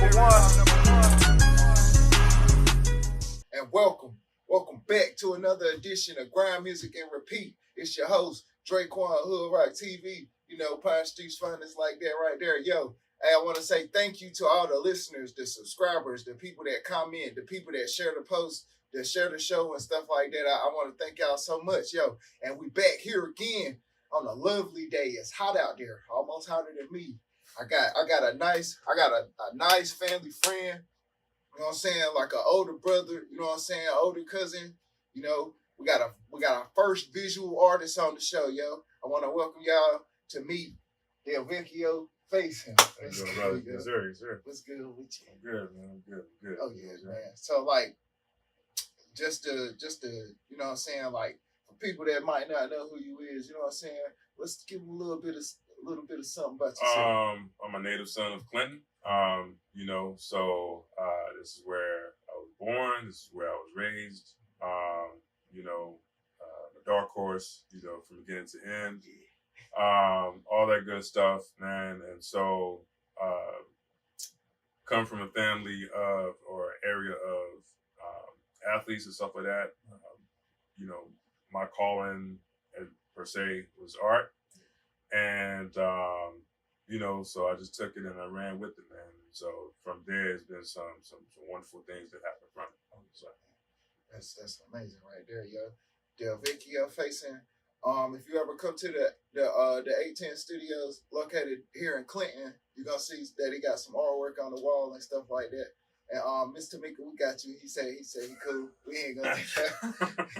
And welcome back to another edition of Grind Music and Repeat. It's your host, Draquan Hood Rock TV. You know, Pine Street's finest like that right there. Yo, hey, I want to say thank you to all the listeners, the subscribers, the people that comment, the people that share the posts, that share the show and stuff like that. I want to thank y'all so much, yo. And we back here again on a lovely day. It's hot out there, almost hotter than me. I got a nice family friend. You know what I'm saying? Like an older brother, you know what I'm saying? Older cousin. You know, we got our first visual artist on the show, yo. I want to welcome y'all to meet Delvecchio Fasion. Yes, brother. Yes, sir. Yes, sir. What's good with you? I'm good, man. I'm good. Oh yeah, man. So like, just to, you know what I'm saying? Like, for people that might not know who you is, you know what I'm saying? Let's give them a little bit of something about yourself. I'm a native son of Clinton. You know, so this is where I was born. This is where I was raised. You know, a dark horse. You know, from beginning to end. All that good stuff, man. And so, come from a family of or area of athletes and stuff like that. You know, my calling per se was art, and you know, so I just took it and I ran with it, man. And so from there, it's been some wonderful things that happened from it. So that's amazing right there, yo. Delvecchio Fasion. If you ever come to the 810 Studios located here in Clinton, you're gonna see that he got some artwork on the wall and stuff like that. And Miss Tamika, we got you. He said he cool. We ain't gonna do that.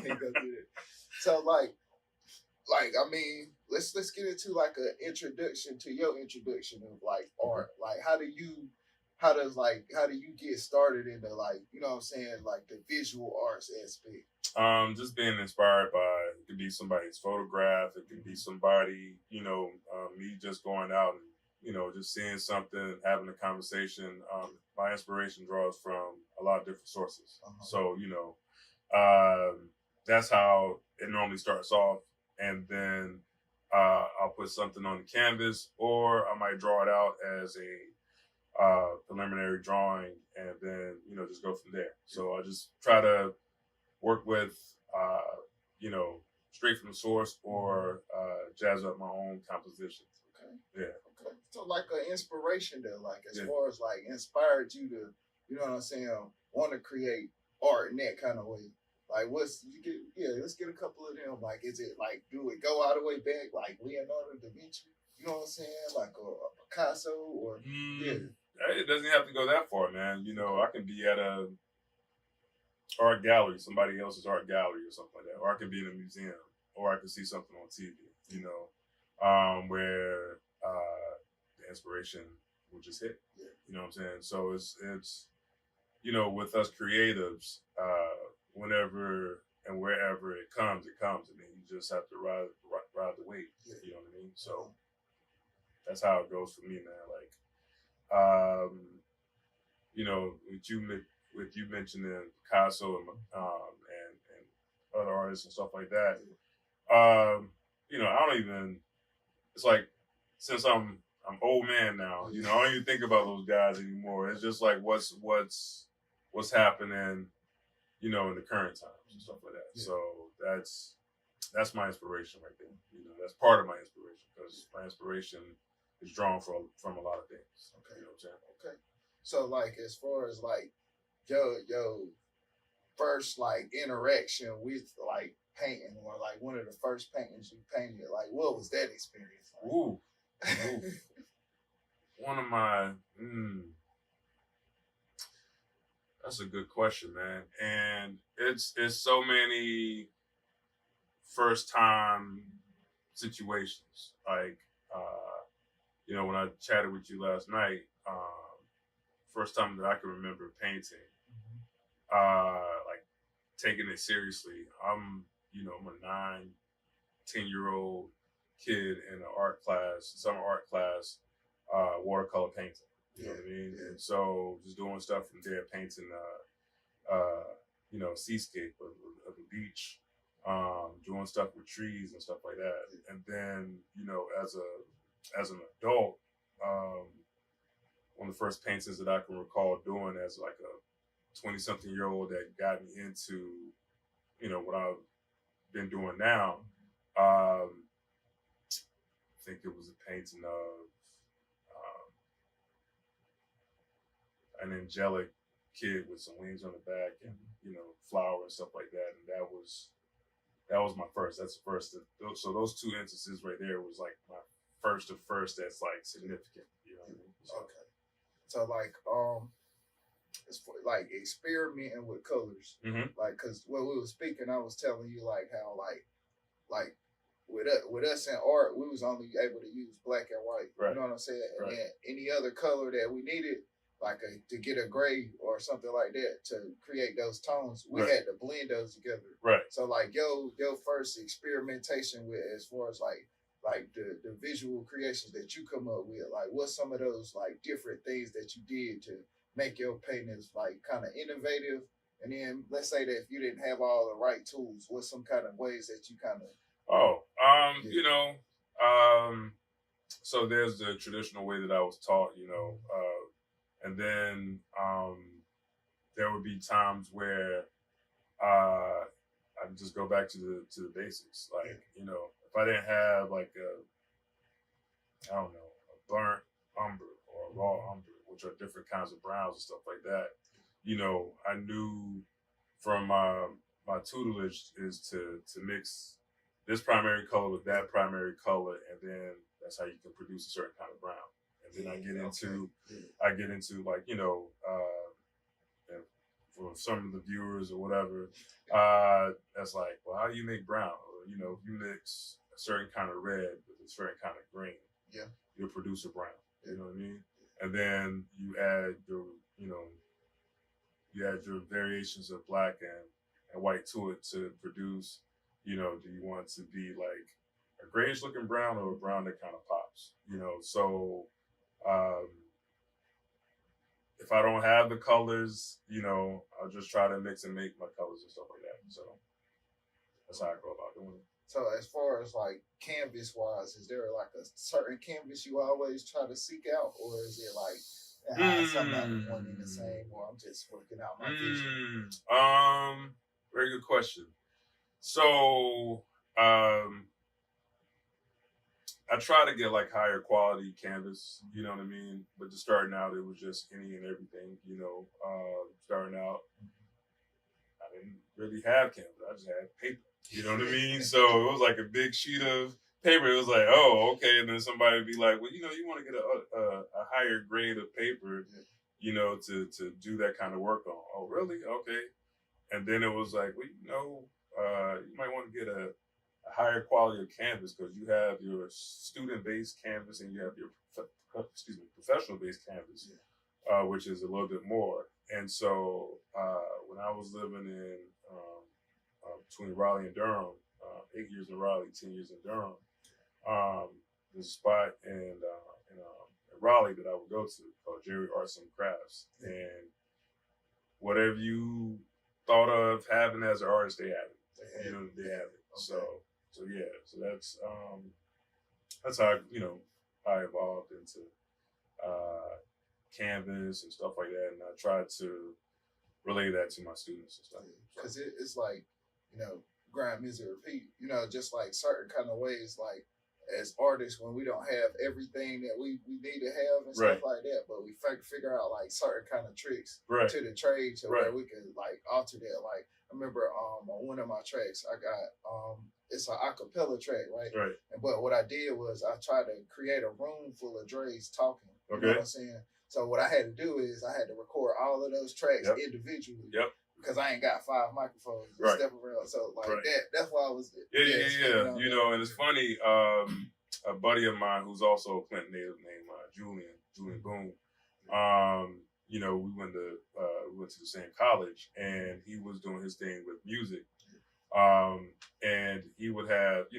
We ain't gonna do that. So like I mean, let's get into like an introduction to your introduction of like art. Like how do you get started into, like, you know what I'm saying, like the visual arts aspect? Just being inspired by, it could be somebody's photograph, it could be somebody, you know, me just going out and, you know, just seeing something, having a conversation. My inspiration draws from a lot of different sources. So, you know, that's how it normally starts off. And then I'll put something on the canvas, or I might draw it out as a preliminary drawing, and then, you know, just go from there. So I just try to work with, you know, straight from the source, or jazz up my own compositions. Okay. Yeah. Okay. So like an inspiration there, like as Yeah. far as like inspired you to, you know what I'm saying, want to create art in that kind of way. Like let's get a couple of them. Like, is it like, do it go all the way back like Leonardo da Vinci? You know what I'm saying? Like a Picasso or yeah. It doesn't have to go that far, man. You know, I can be at a art gallery, somebody else's art gallery or something like that, or I could be in a museum, or I could see something on TV. You know, where the inspiration will just hit. Yeah. You know what I'm saying? So it's you know, with us creatives, whenever and wherever it comes. I mean, you just have to ride the wave. Yeah. You know what I mean? So that's how it goes for me, man. Like, you know, with you mentioning Picasso and other artists and stuff like that. You know, I don't even. It's like, since I'm old man now, you know, I don't even think about those guys anymore. It's just like what's happening, you know, in the current times and stuff like that. Yeah. So that's my inspiration right there. You know, that's part of my inspiration, because my inspiration is drawn from a lot of things. Okay. You know what I'm saying? Okay. So like, as far as like yo first like interaction with like painting, or like one of the first paintings you painted, like what was that experience like? Ooh. One of my that's a good question, man. And it's so many first time situations. Like, you know, when I chatted with you last night, first time that I can remember painting, like taking it seriously. I'm a 10-year-old kid in an summer art class, watercolor painting. You know what I mean? Yeah. And so just doing stuff from there, painting, you know, a seascape of a beach, doing stuff with trees and stuff like that. And then, you know, as an adult, one of the first paintings that I can recall doing as like a 20-something-year-old that got me into, what I've been doing now. I think it was a painting of an angelic kid with some wings on the back and, flower and stuff like that. And that was my first. That's the first. So those two instances right there was like my first that's like significant. You know what I mean? So, Okay. So like it's for, like experimenting with colors. mm-hmm. Like, cause when we were speaking, I was telling you like how like with us in art, we was only able to use black and white. Right. You know what I'm saying? And Right. then any other color that we needed, like to get a gray or something like that to create those tones, we Right. had to blend those together. Right. So like your first experimentation with as far as like the visual creations that you come up with, like what's some of those like different things that you did to make your paintings like kind of innovative? And then let's say that if you didn't have all the right tools, what's some kind of ways that you kind of so there's the traditional way that I was taught, and then there would be times where I just go back to the basics. Like, if I didn't have like a burnt umber or a raw umber, which are different kinds of browns and stuff like that, I knew from my tutelage is to mix this primary color with that primary color, and then that's how you can produce a certain kind of brown. And then I get into like, for some of the viewers or whatever, that's like, well, how do you make brown? Or, if you mix a certain kind of red with a certain kind of green, you'll produce a brown. You know what I mean? And then you add your variations of black and white to it to produce, do you want to be like a grayish looking brown or a brown that kind of pops? So if I don't have the colors, I'll just try to mix and make my colors and stuff like that. So that's how I go about doing it. So as far as like canvas wise, is there like a certain canvas you always try to seek out, or is it like something one in the same, or I'm just working out my vision? Very good question. So I try to get like higher quality canvas, you know what I mean? But just starting out, it was just any and everything, starting out, I didn't really have canvas. I just had paper, you know what I mean? So it was like a big sheet of paper. It was like, oh, okay. And then somebody would be like, well, you want to get a higher grade of paper, to do that kind of work on. Oh, really? Okay. And then it was like, well, you might want to get a higher quality of canvas because you have your student-based canvas and you have your professional-based canvas, which is a little bit more. And so when I was living in between Raleigh and Durham, 8 years in Raleigh, 10 years in Durham, there's a spot in Raleigh that I would go to called Jerry Arts and Crafts, and whatever you thought of having as an artist, they have it. They have it. Okay. So that's how I evolved into canvas and stuff like that, and I tried to relay that to my students and stuff. Because it's like grind music repeat. Just like certain kind of ways, like as artists, when we don't have everything that we need to have and stuff like that, but we figure out like certain kind of tricks to the trade to where we can like alter that. Like I remember on one of my tracks, I got it's an acapella track, right? But what I did was I tried to create a room full of Dre's talking. You know what I'm saying? So what I had to do is I had to record all of those tracks individually. Because I ain't got 5 microphones to step around. So like that's why I was Yeah. And it's funny, a buddy of mine who's also a Clinton native named Julian Boone. We went to the same college, and he was doing his thing with music. And he would have,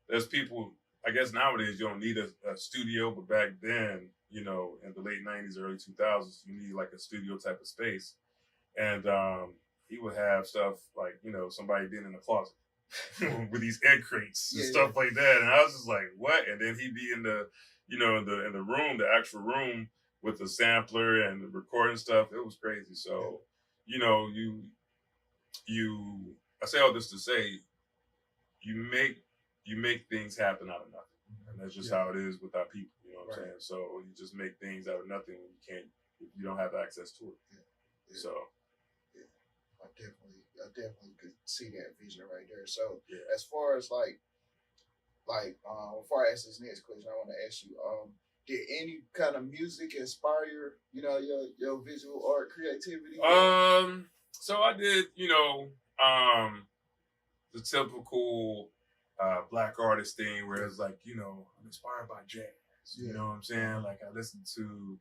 there's people, I guess nowadays you don't need a studio, but back then, in the late 90s, early 2000s, you need like a studio type of space. And he would have stuff like, somebody being in the closet with these egg crates and stuff like that. And I was just like, what? And then he'd be in the, in the room, the actual room with the sampler and the recording stuff. It was crazy. So, you know, I say all this to say, you make things happen out of nothing, and that's just how it is with our people. You know what I'm saying? So you just make things out of nothing when you don't have access to it. So I definitely could see that vision right there. So as far as before I ask this next question, I want to ask you, did any kind of music inspire your visual art creativity? So I did, the typical black artist thing where it's like, I'm inspired by jazz. You know what I'm saying? Like I listened to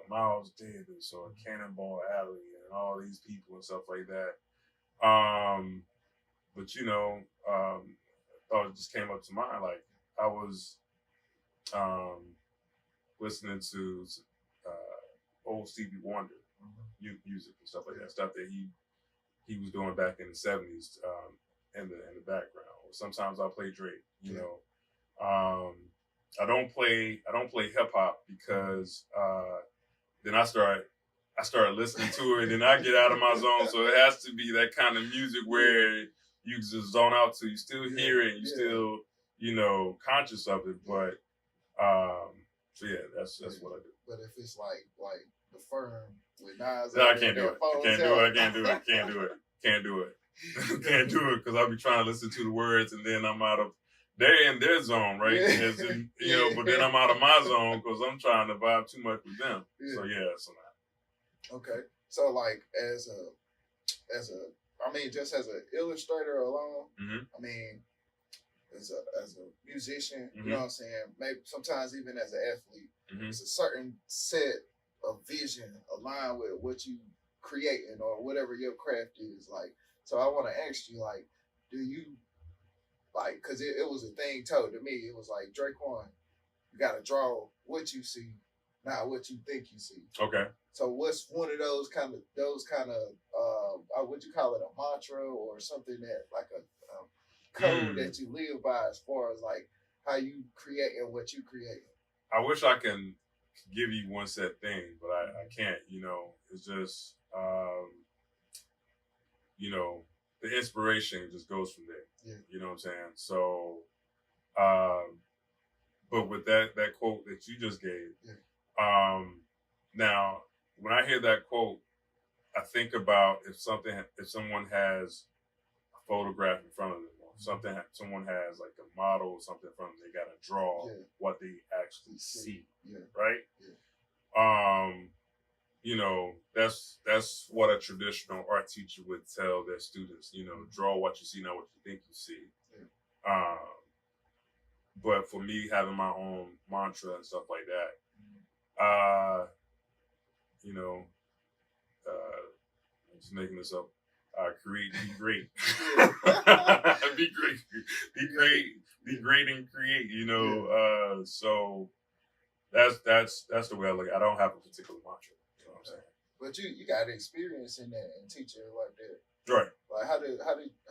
Miles Davis or Cannonball Alley and all these people and stuff like that. But I thought it just came up to mind. Like I was listening to old Stevie Wonder music and stuff like that, stuff that he was doing back in the 70s in the background. Sometimes I'll play Drake, I don't play hip hop because then I start listening to it and I get out of my zone. So it has to be that kind of music where you just zone out to. You still hear it, you still conscious of it, but so yeah, that's what I do. But if it's like the Firm with Nas, no, I can't do it. Can't do it because I'll be trying to listen to the words and then I'm out of they're in their zone, right? But then I'm out of my zone because I'm trying to vibe too much with them. So so now. Okay, so like as just as an illustrator alone, I mean, as a musician, you know what I'm saying? Maybe sometimes even as an athlete, it's a certain set of vision aligned with what you creating or whatever your craft is. Like, so I want to ask you, like, do you because it was a thing told to me. It was like, Draquan, you got to draw what you see, not what you think you see. Okay. So what's one of those kind of would you call it a mantra or something that like a code that you live by as far as like how you create and what you create? I wish I can give you one set thing, but I can't. It's just the inspiration just goes from there. Yeah. You know what I'm saying? So, but with that quote that you just gave, now when I hear that quote, I think about if someone has a photograph in front of them, or someone has like a model or something in front of them, they got to draw what they actually see, right? Yeah. That's what a traditional art teacher would tell their students. Draw what you see, not what you think you see. Yeah. But for me, having my own mantra and stuff like that, I'm just making this up. Create, be great. Be great and create. So that's the way I look. I don't have a particular mantra. You know what I'm saying? But you got experience in that and teaching like that, right? Like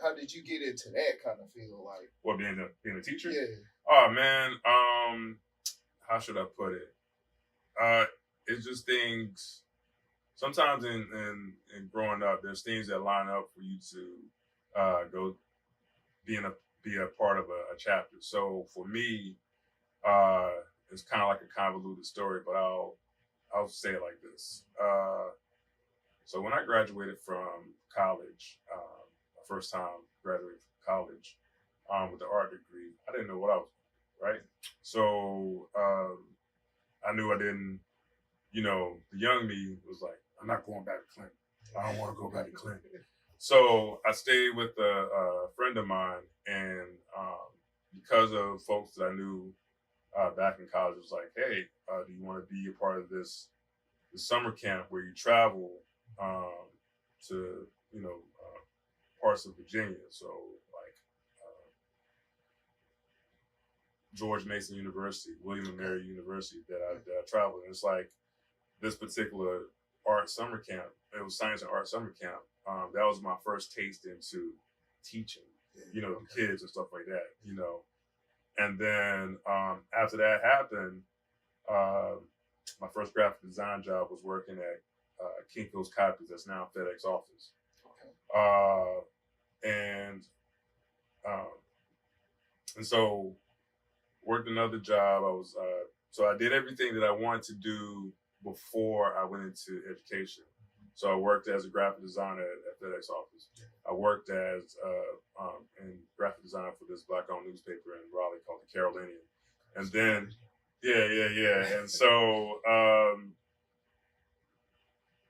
how did you get into that kind of field? Like what, being a teacher? Yeah. Oh man, how should I put it? It's just things. Sometimes in growing up, there's things that line up for you to go be a part of a chapter. So for me, it's kind of like a convoluted story, but I'll say it like this. So when I graduated from college, my first time graduating from college with the art degree, I didn't know what I was doing, right? So I knew I didn't. The young me was like, I'm not going back to Clinton. I don't want to go back to Clinton. So I stayed with a friend of mine, and because of folks that I knew back in college, it was like, hey, do you want to be a part of this summer camp where you travel to parts of Virginia? So like George Mason University, William and Mary University that I traveled. And it's like this particular art summer camp. It was science and art summer camp. That was my first taste into teaching, the kids and stuff like that, And then after that happened, my first graphic design job was working at Kinko's Copies. That's now FedEx office. And so worked another job. So I did everything that I wanted to do before I went into education. So I worked as a graphic designer at FedEx office. I worked as in graphic design for this Black-owned newspaper in Raleigh called the Carolinian. And then, yeah. And so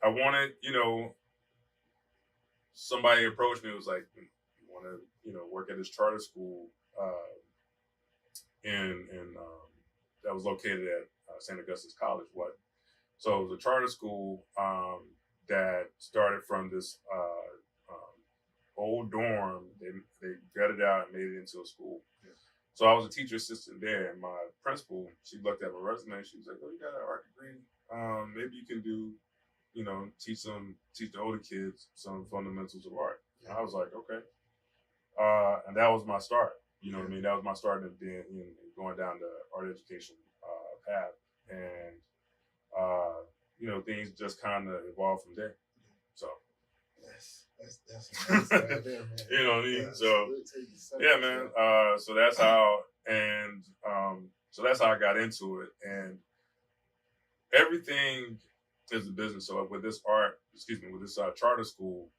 I wanted, somebody approached me. It was like, you want to, work at this charter school in that was located at St. Augustine's College. So it was a charter school that started from this old dorm. They gutted out and made it into a school. Yeah. So I was a teacher assistant there, and my principal, she looked at my resume. She was like, "Oh, you got an art degree. Maybe you can do, teach the older kids some fundamentals of art." Yeah. And I was like, "Okay," and that was my start. You know what I mean? That was my start in being going down the art education path, and things just kind of evolved from there. So that's right there, man. You know what I mean? So yeah, man. So that's how, and so that's how I got into it, and everything is a business. So with this charter school,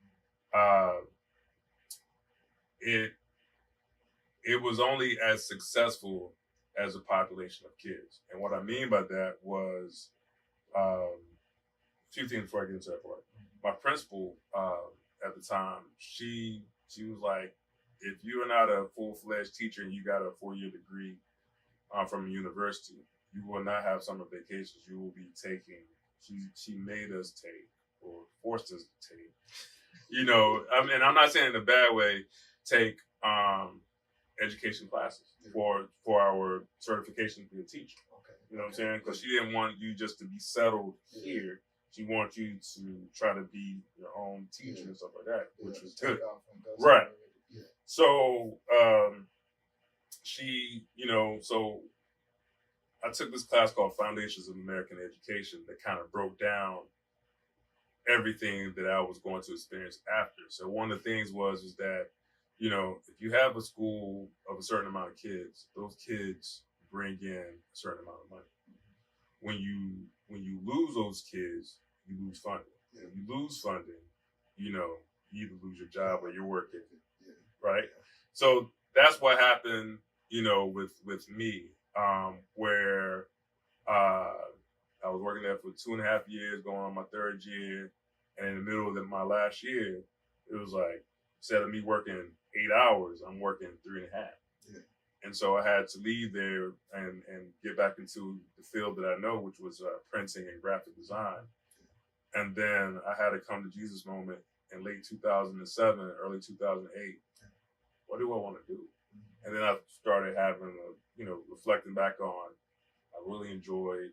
it was only as successful as a population of kids. And what I mean by that was a few things before I get into that part. My principal at the time, she was like, if you are not a full-fledged teacher and you got a 4-year degree from a university, you will not have summer vacations. You will be taking, she made us take, or forced us to take, and I'm not saying in a bad way, take education classes for our certification to be a teacher. Okay. You know what I'm saying? Because she didn't want you just to be settled here. She wants you to try to be your own teacher and stuff like that, which was good. Right. Yeah. So she, so I took this class called Foundations of American Education that kind of broke down everything that I was going to experience after. So one of the things was that, if you have a school of a certain amount of kids, those kids bring in a certain amount of money. When you lose those kids, you lose funding. Yeah. If you lose funding, you either lose your job or your work ethic, right? So that's what happened, with me, where I was working there for 2.5 years, going on my 3rd year, and in the middle of my last year, it was like, instead of me working 8 hours, I'm working 3.5. Yeah. And so I had to leave there and get back into the field that I know, which was printing and graphic design. And then I had a come to Jesus moment in late 2007, early 2008. What do I want to do? And then I started having reflecting back on, I really enjoyed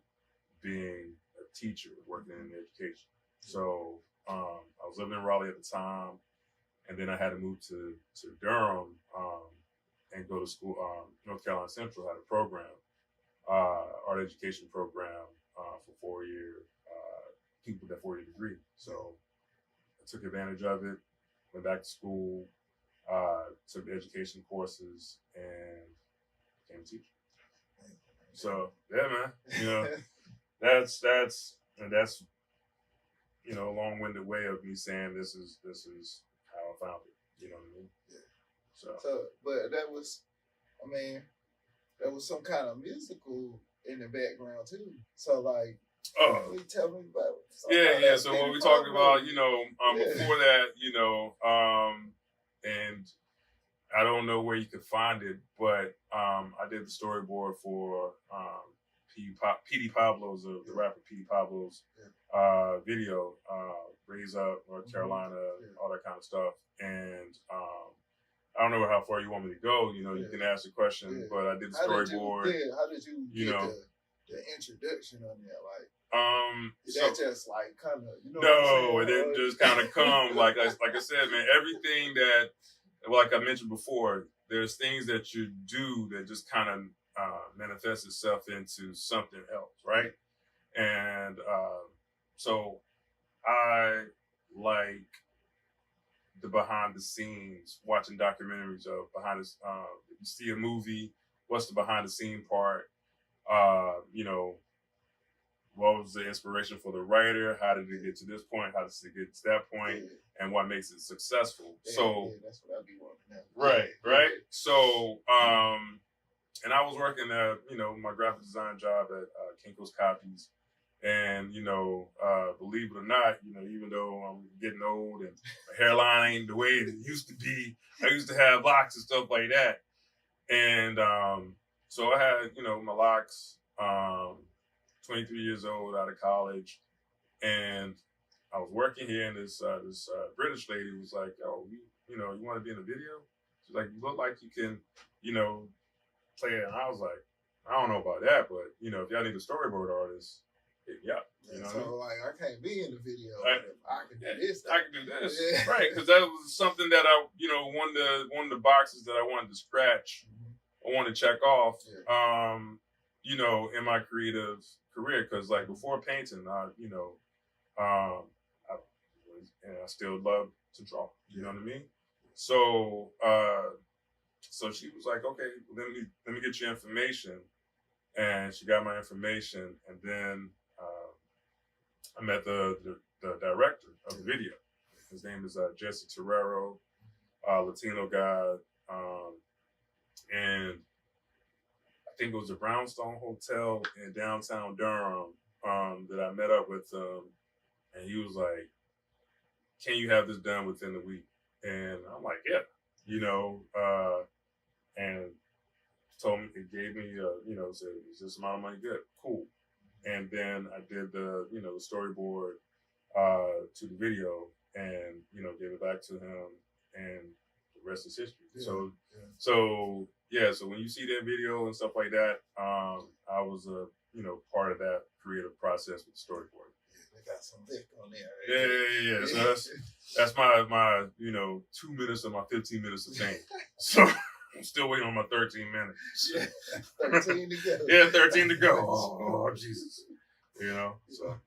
being a teacher, working in education. So I was living in Raleigh at the time. And then I had to move to Durham and go to school. North Carolina Central had a program, art education program for 4-year people with that 4-year degree. So I took advantage of it, went back to school, took the education courses, and became a teacher. So yeah, man, that's a long-winded way of me saying this is how I found it. You know what I mean? Yeah. So, but that was some kind of musical in the background too. So like, tell me about it. Yeah. So when we talked about, before that, and I don't know where you could find it, but I did the storyboard for P.D. Pablo's, the rapper P.D. Pablo's video, Raise Up, North Carolina, all that kind of stuff. And I don't know how far you want me to go. You can ask the question, but I did the storyboard. How did you get the introduction on that? Did that just like kind of, No, it didn't just kind of come. Like I said, man, everything that, like I mentioned before, there's things that you do that just kind of manifests itself into something else, right? And so I like the behind the scenes, watching documentaries of behind this. If you see a movie, what's the behind the scene part? You know, what was the inspiration for the writer? How did it get to this point? How does it get to that point? And what makes it successful? So that's what I be wanting now. right. So and I was working at my graphic design job at Kinko's Copies, and believe it or not, even though I'm getting old and my hairline ain't the way it used to be, I used to have locks and stuff like that, and so I had my locks. 23 years old, out of college, and I was working here, and this British lady was like, "Oh, you want to be in a video?" She's like, "You look like you can, play it." And I was like, "I don't know about that, but if y'all need a storyboard artist, hit me up." You know what I mean? Like, I can't be in the video. I can do this. I can do this, right? Because that was something that I, one of the boxes that I wanted to scratch, I wanted to check off. In my creative career, because like before painting, I still love to draw. You know what I mean? So, so she was like, "Okay, let me get your information," and she got my information, and then I met the director of the video. His name is Jesse Terrero, Latino guy, and I think it was a Brownstone Hotel in downtown Durham that I met up with him, and he was like, "Can you have this done within a week?" And I'm like, "Yeah," and told me, it gave me, said, "Is this amount of money good?" Cool. And then I did the storyboard to the video, and gave it back to him, and the rest is history. So when you see that video and stuff like that, I was a part of that creative process with the storyboard. Yeah, they got some lick on there. Right? Yeah. So that's my 2 minutes of my 15 minutes of fame. So I'm still waiting on my 13 minutes. 13 to go. Yeah, 13 to go. Oh Jesus. So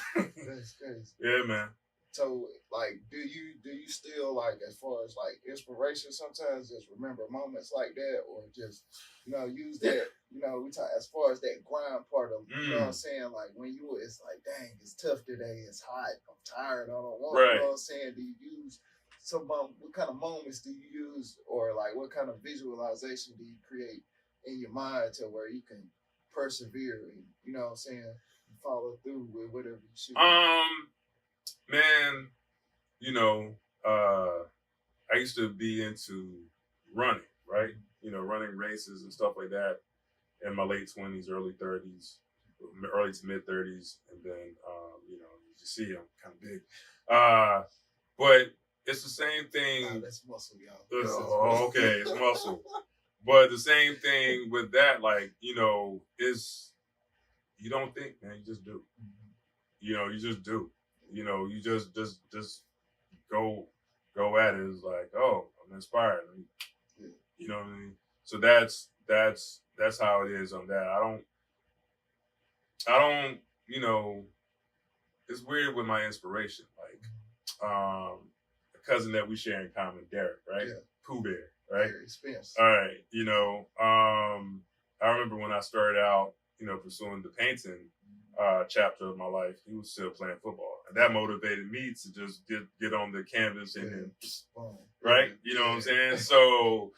that's crazy. Yeah, man. So, like, do you still, like, as far as like inspiration, sometimes just remember moments like that, or just use that, we talk as far as that grind part of, you know what I'm saying, like when it's like, dang, it's tough today, it's hot, I'm tired, I don't want, you know what I'm saying? Do you use what kind of moments do you use, or like what kind of visualization do you create in your mind to where you can persevere and, you know what I'm saying, follow through with whatever you shoot? Man, I used to be into running, right? Running races and stuff like that in my late 20s, early 30s, early to mid 30s. And then, as you see, I'm kind of big. But it's the same thing. That's muscle, y'all. Okay, it's muscle. But the same thing with that, like, is you don't think, man, you just do. You just do. You just go at it. It's like, oh, I'm inspired. You know what I mean? So that's how it is on that. I don't, it's weird with my inspiration. Like, a cousin that we share in common, Derek, right? Yeah. Pooh Bear, right? Experience. All right. I remember when I started out, pursuing the painting chapter of my life, he was still playing football, and that motivated me to just get on the canvas and then, right? You know what I'm saying? So,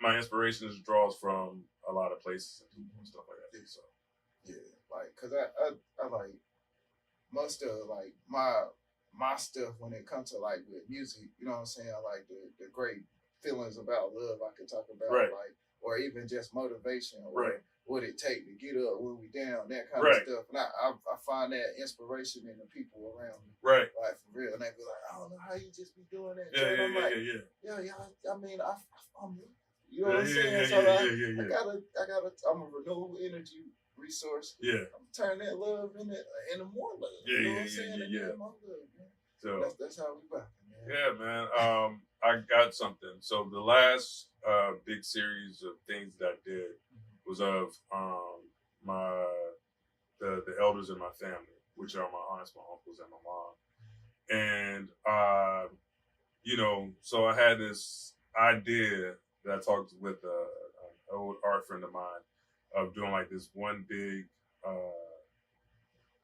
my inspirations draws from a lot of places and people and stuff like that. So, cause I like most of like my stuff when it comes to like with music. You know what I'm saying? I like the great feelings about love I could talk about, like, or even just motivation, or what it take to get up when we down, that kind of stuff. And I find that inspiration in the people around me. Right. Like, for real. And they be like, I don't know how you just be doing that. Yeah. I mean, I'm you know what I'm saying? I gotta, I'm a renewable energy resource. Yeah. I'm turning that love into more love. You know what I'm saying? More love, man. So that's how we rock, man. Yeah, man. I got something. So the last big series of things that I did was of the elders in my family, which are my aunts, my uncles, and my mom. And so I had this idea that I talked with an old art friend of mine of doing like this one big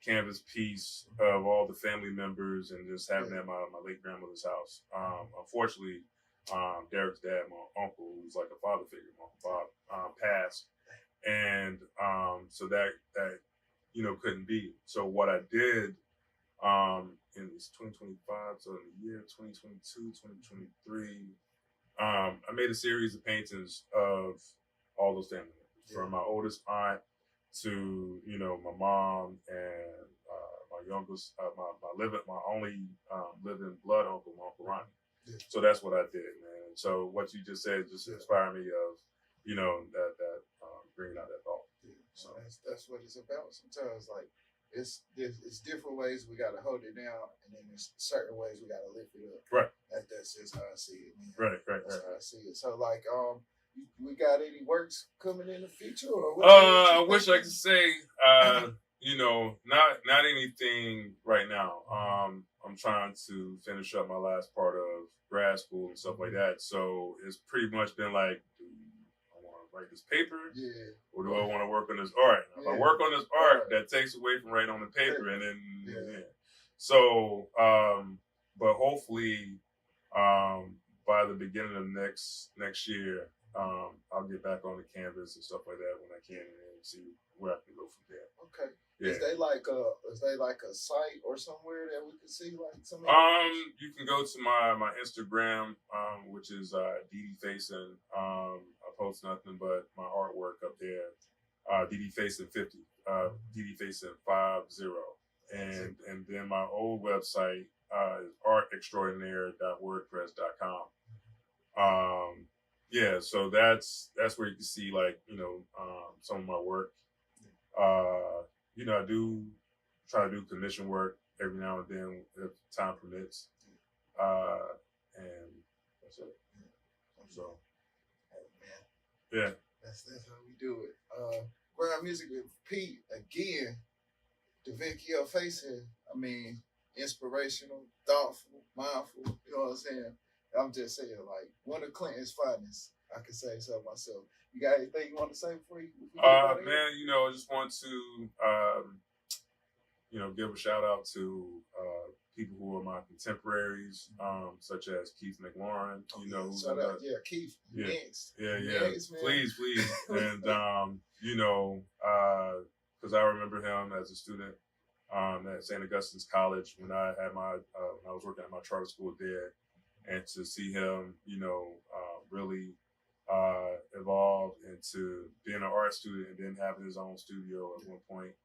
canvas piece of all the family members and just having it at my late grandmother's house. Unfortunately, Derek's dad, my uncle, who's like a father figure, my Uncle Bob, passed. And so that couldn't be. So what I did in this 2025, so in the year 2022, 2023, I made a series of paintings of all those family members, from my oldest aunt to my mom and my youngest, my only living blood uncle, my Uncle Ronnie. Yeah. So that's what I did, man. So what you just said just inspired me of that bringing out that thought. Yeah. So that's what it's about. Sometimes like it's different ways we gotta hold it down, and then there's certain ways we gotta lift it up. Right. That's just how I see it, man. Right. That's how I see it. So like we got any works coming in the future, or I wish I could say not anything right now. I'm trying to finish up my last part of grad school and stuff like that. So it's pretty much been like, do I want to write this paper? Yeah. Or do I want to work on this art? If I work on this art, that takes away from writing on the paper. And then, So, but hopefully, by the beginning of next year, I'll get back on the canvas and stuff like that when I can, and see where I can go from there. Okay. Yeah. Is they like a site or somewhere that we can see like some? You can go to my Instagram, which is DD Fasion. I post nothing but my artwork up there. DD Fasion 50. DD Fasion 50. And then my old website is artextraordinaire.wordpress.com. So that's where you can see some of my work. I do try to do commission work every now and then if time permits. And that's it. So, that's how we do it. Ground music with Pete again. Delvecchio Fasion. I mean, inspirational, thoughtful, mindful. You know what I'm saying? I'm just saying, like, one of Clinton's finest. I can say so myself. You got anything you want to say before you man, I just want to, give a shout out to people who are my contemporaries, such as Keith McLaurin. Shout out, Keith. Next. Next, please. And because I remember him as a student at St. Augustine's College when I had when I was working at my charter school there, and to see him, really evolve into being an art student and then having his own studio at one point,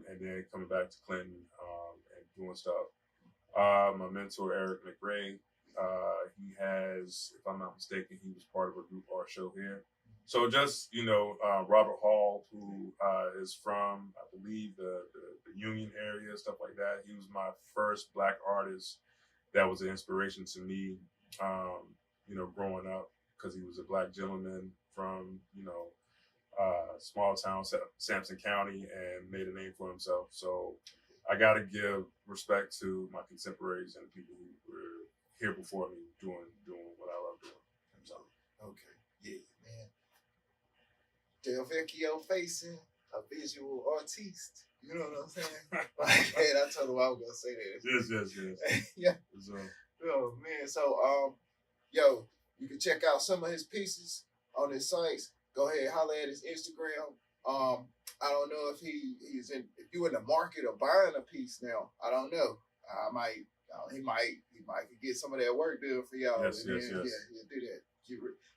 and then coming back to Clinton and doing stuff. My mentor, Eric McRae, he has, if I'm not mistaken, he was part of a group art show here. So just, Robert Hall, who is from, I believe, the Union area, stuff like that. He was my first Black artist that was an inspiration to me, growing up, because he was a Black gentleman from, small town, Sampson County, and made a name for himself. So I got to give respect to my contemporaries and people who were here before me doing what I love doing. So, okay. Yeah, man. Delvecchio Fasion, a visual artiste. You know what I'm saying? I told him I was going to say that. Yes. Yeah. So, oh, man. So, you can check out some of his pieces on his sites. Go ahead, holler at his Instagram. I don't know if if you're in the market of buying a piece now. I don't know. He might get some of that work done for y'all. Yes. Yeah, he'll do that.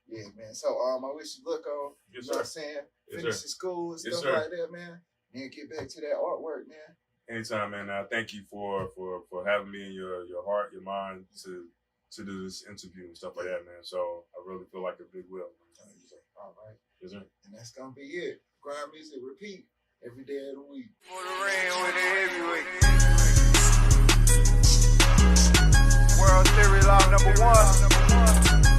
Yeah, man. So I wish you luck on. Yes, you know what I'm saying? Finish your school and stuff like that, man. And get back to that artwork, man. Anytime, man. Thank you for having me in your heart, your mind to do this interview and stuff like that, man. So I really feel like a big wheel. All right. Yes, sir. And that's gonna be it. Grind music repeat every day of the week. For the rain with the heavyweight. World Series law number one.